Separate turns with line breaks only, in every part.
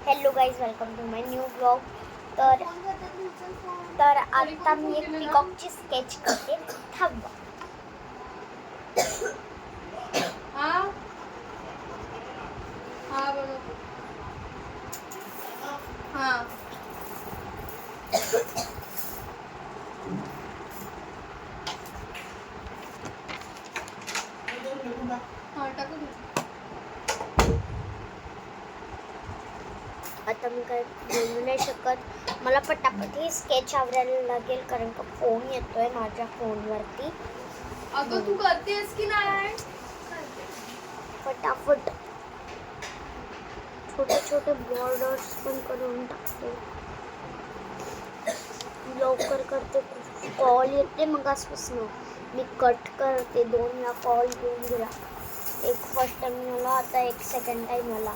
Hello guys, welcome to my new blog. तर आता मी एक पिकॉकची स्केच करते. थांबा. आता मी काय बोलू नाही शकत. मला पटापट ही स्केच आवरायला लागेल कारण का फोन येतोय माझ्या फोनवरती.
अगं तू करतेस की नाही?
फटाफट छोटे छोटे बॉर्डर्स पण करून टाकते. लवकर करते. कॉल येते मगासपासून. मी कट करते. 2 वेळा कॉल येऊन गेला. एक फर्स्ट टाइम मला, आता एक सेकंड टाइम मला.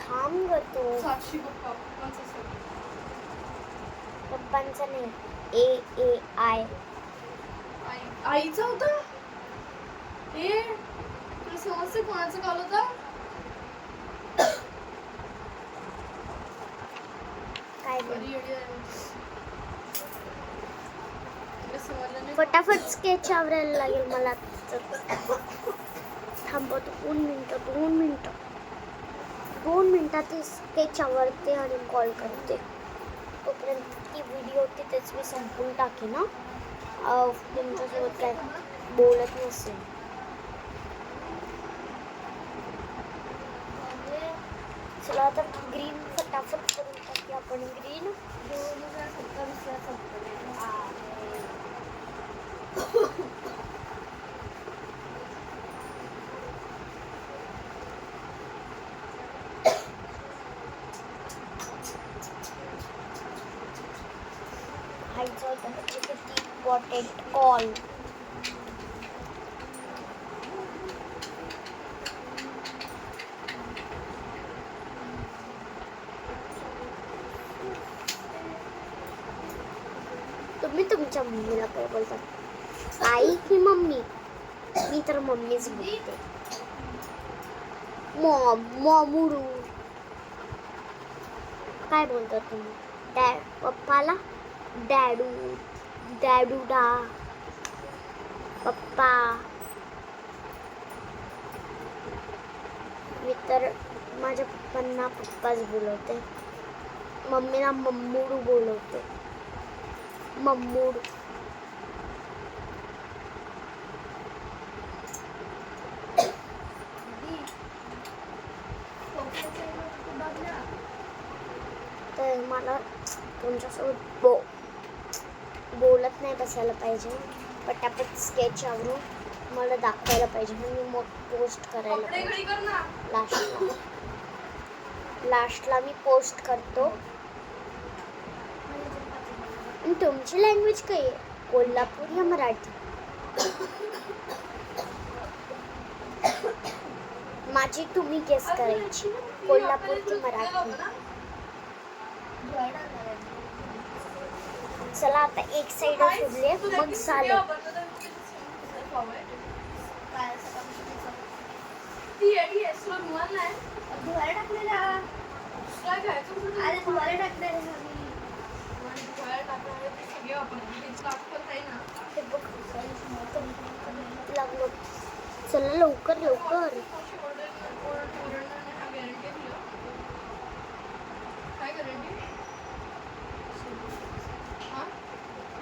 थांब ग तू.
साक्षी
पप्पांचा नाही, AAI.
आईचा होता. हे तुला समजते कोणाचा कॉल होता?
काय बोल.
समजलं
फटाफट स्केच आवरायला लागेल मला. थांबतो 2 मिनिटात स्केच आवरते आणि कॉल करते. तोपर्यंत ती व्हिडिओ तिथेच मी संपून टाकेन ना. तुमच्यासोबत काय बोलत नसेल. चला आता ग्रीन फटाफट करून टाकी आपण. ग्रीन 2027 व्हायचं होतं म्हणजे किती इम्पॉर्टंट कॉल. तुम्ही तुमच्या मम्मीला काय बोलतात? आई की मम्मी? मी तर मम्मीच बोलते. मॉमुडू काय बोलतात तुम्ही? पप्पाला डॅडूडा, पप्पा. मी तर माझ्या पप्पांना पप्पाच बोलवते. मम्मीला मम्मुडू बोलवते. मम्मुडू. तर मला तुमच्यासोबत बोलत नाही बसायला पाहिजे. पटापट स्केच आवरून मला दाखवायला पाहिजे. मी मग पोस्ट करायला पाहिजे. लास्टला मी पोस्ट करतो. आणि तुमची लँग्वेज काय आहे? कोल्हापुरी या मराठी? माझी तुम्ही गेस करायची. कोल्हापूर की मराठी? चला आता एक साइड सोडले मग झालं. लागलो. चला लवकर लवकर.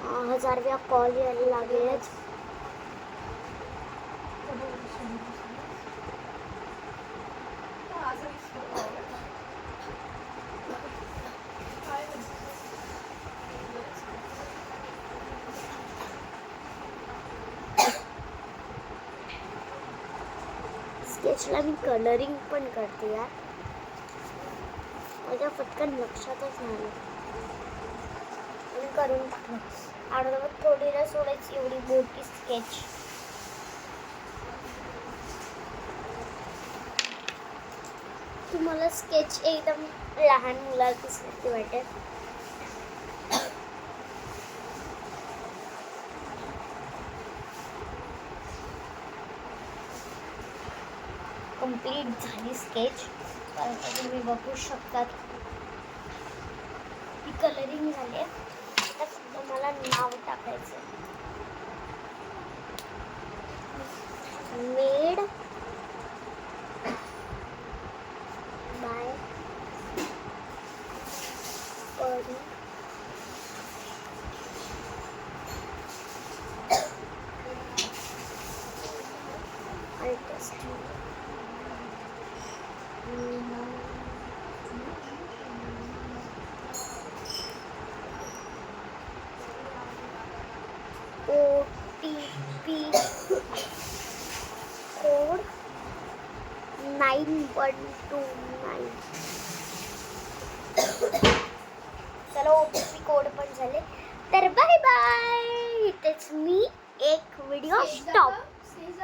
1000 वेळा कॉल यायला लागेलच. स्केचला मी कलरिंग पण करते यार. माझ्या पटकन लक्षातच नाही. करून टाकलं. अर्धवट थोडीला सोडायची एवढी मोठी स्केच. तुम्हाला स्केच एकदम लहान मुलाला दिसते वाटेल. कंप्लीट झाली स्केच. तर तुम्ही बघू शकतात ती कलरिंग झाली आहे. आता तुम्हाला नाव टाकायचं. मेड बाय परी आर्टिस्ट. OTP code 9129. चला OTP कोड पण झाले. तर बाय बाय. इथेच मी एक व्हिडिओ स्टॉप.
स्टेज